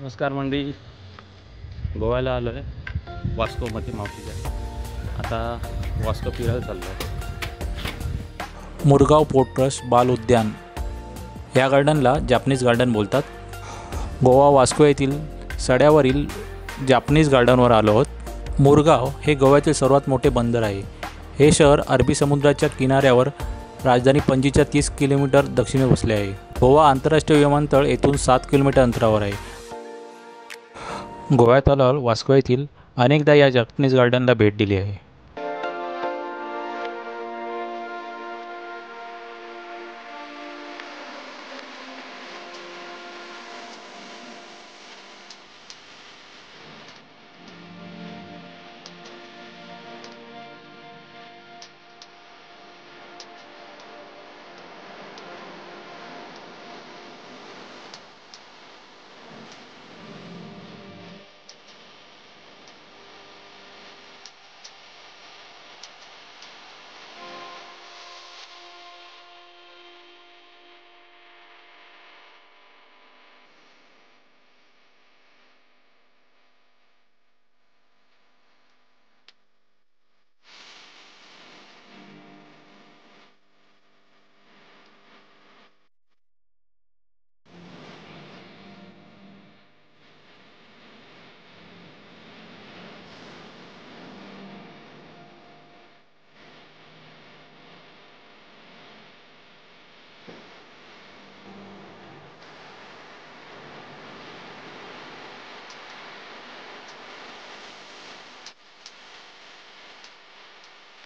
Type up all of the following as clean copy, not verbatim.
नमस्कार मंडळी, गोव्याला आलो आहे वास्कोमध्ये मावशीच्या. आता वास्को फिरायला चाललो आहे. मुरगाव पोर्ट ट्रस्ट बाल उद्यान या गार्डनला जापनीज गार्डन बोलतात. गोवा वास्को येथील सड्यावरील जापनीज गार्डनवर आलो आहोत. मुरगाव हे गोव्यातील सर्वात मोठे बंदर आहे. हे शहर अरबी समुद्राच्या किनाऱ्यावर राजधानी पणजीच्या 30 किलोमीटर दक्षिणेस वसले आहे. गोवा आंतरराष्ट्रीय विमानतळ येथून 7 किलोमीटर अंतरावर आहे. गोव्यात आल्यावर वास्को येथील अनेकदा या जापनीज गार्डनला भेट दिली आहे.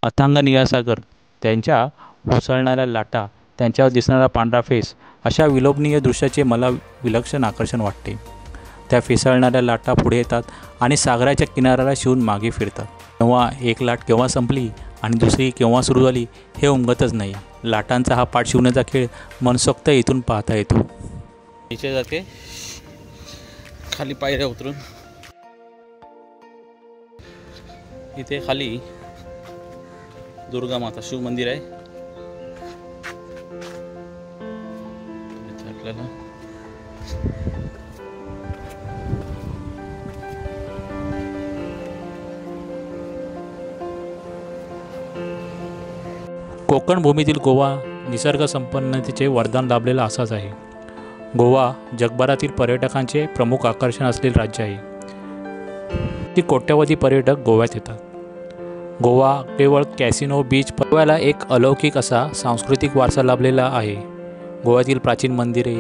अथांग निळा सागर, त्यांच्या उसळणाऱ्या लाटा, त्यांच्यावर दिसणारा पांढरा फेस, अशा विलोभनीय दृश्याचे मला विलक्षण आकर्षण वाटते. त्या फेसाळणाऱ्या लाटा पुढे येतात आणि सागराच्या किनाऱ्याला शिवून मागे फिरतात. केव्हा एक लाट केव्हा संपली आणि दुसरी केव्हा सुरू झाली हे उमगतच नाही. लाटांचा हा पाठ शिवण्याचा खेळ मनसोक्त इथून पाहता येतो. इथे जाते खाली पायऱ्या उतरून. इथे खाली दुर्गा माता शिव मंदिर आहे. इथे आपल्याला कोकण भूमीतील गोवा निसर्ग संपन्नतेचे वरदान लाभलेला असाच आहे. गोवा जगभरातील पर्यटकांचे प्रमुख आकर्षण असलेले राज्य आहे. ती कोट्यवधी पर्यटक गोव्यात येतात. गोवा केवळ कॅसिनो बीच, गोव्याला एक अलौकिक असा सांस्कृतिक वारसा लाभलेला आहे. गोव्यातील प्राचीन मंदिरे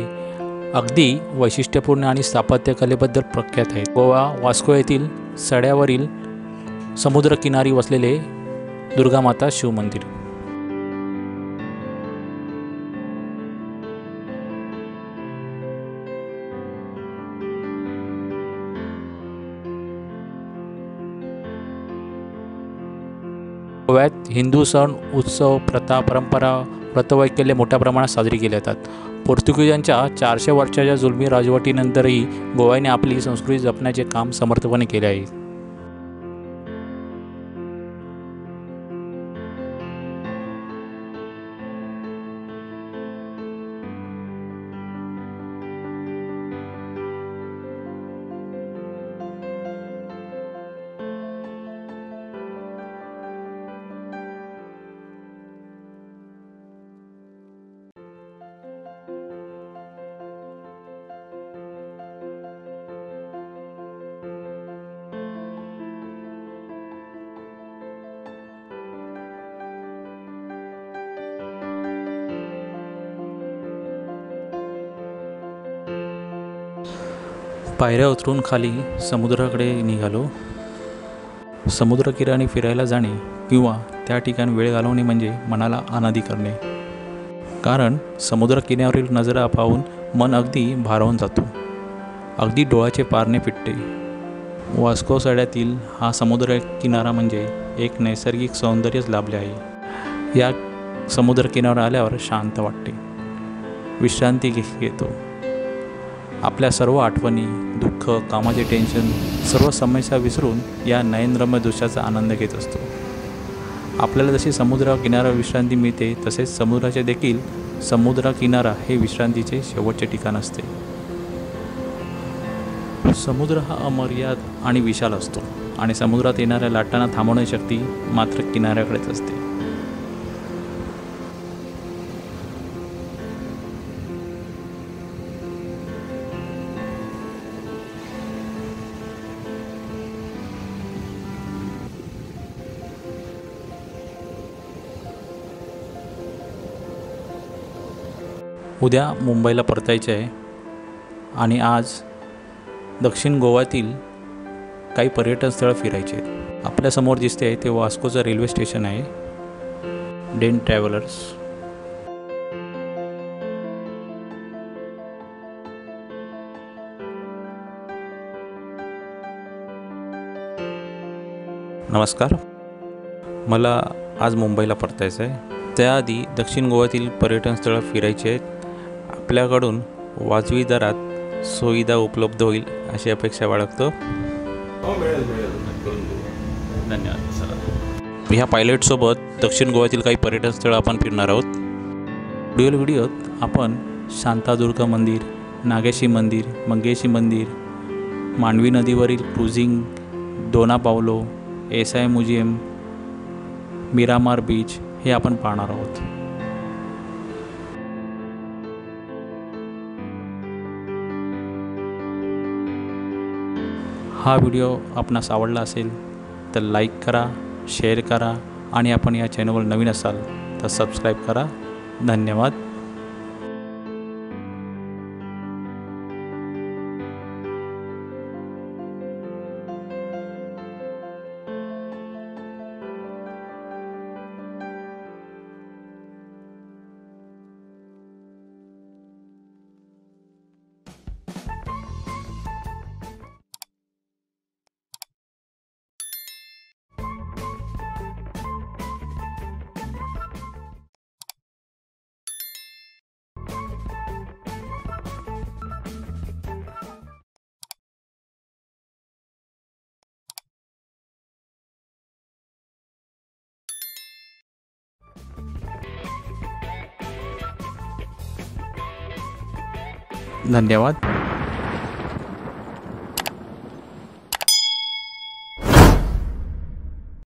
अगदी वैशिष्ट्यपूर्ण आणि स्थापत्यकलेबद्दल प्रख्यात आहेत. गोवा वास्को येथील सड्यावरील समुद्रकिनारी वसलेले दुर्गामाता शिव मंदिर. गोव्यात हिंदू सण, उत्सव, प्रथा, परंपरा, व्रतवैकल्य मोठ्या प्रमाणात साजरी केली जातात. पोर्तुगीजांच्या 400 वर्षाच्या जुलमी राजवटीनंतरही गोव्याने आपली संस्कृती जपण्याचे काम समर्थपणे केले आहे. पायऱ्या उतरून खाली समुद्राकडे निघालो. समुद्रकिनारी फिरायला जाणे किंवा त्या ठिकाणी वेळ घालवणे म्हणजे मनाला आनंदी करणे. कारण समुद्रकिनाऱ्यावरील नजारा पाहून मन अगदी भारावून जातो, अगदी डोळ्याचे पारणे फिटते. वास्को सड्यातील हा समुद्र किनारा म्हणजे एक नैसर्गिक सौंदर्यच लाभले आहे. या समुद्रकिनाऱ्यावर आल्यावर शांत वाटते, विश्रांती घेतो. आपल्या सर्व आठवणी, दुःख, कामाचे टेन्शन, सर्व समस्या विसरून या नयनरम्य दृश्याचा आनंद घेत असतो. आपल्याला जशी समुद्र किनारा विश्रांती मिळते तसेच समुद्राचे देखील समुद्र किनारा हे विश्रांतीचे शेवटचे ठिकाण असते. समुद्र हा अमर्याद आणि विशाल असतो आणि समुद्रात येणाऱ्या लाटांना थांबवण्याची शक्ती मात्र किनाऱ्याकडेच असते. उद्या मुंबईला परतायचे आहे आणि आज दक्षिण गोव्यातील काही पर्यटन स्थळं फिरायचे आहेत. आपल्यासमोर दिसते आहे ते वास्कोचं रेल्वे स्टेशन आहे. Den Travellers. नमस्कार. मला आज मुंबईला परतायचं आहे. त्याआधी दक्षिण गोव्यातील पर्यटन स्थळं फिरायची आहेत. आपल्याकडून वाजवी दरात सुविधा उपलब्ध होईल अशी अपेक्षा बाळगतो. मिळेल करून देऊ. धन्यवाद सर. ह्या पायलटसोबत दक्षिण गोव्यातील काही पर्यटन स्थळं आपण फिरणार आहोत. व्हिडिओत आपण शांतादुर्गा मंदिर, नागेशी मंदिर, मंगेशी मंदिर, मांडवी नदीवरील क्रुझिंग, दोना पावलो, एसआय म्युझियम, मिरामार बीच हे आपण पाहणार आहोत. हा व्हिडिओ आपणास आवडला असेल तर लाईक करा, शेअर करा आणि आपण या चॅनलवर नवीन असाल तर सबस्क्राईब करा. धन्यवाद. धन्यवाद.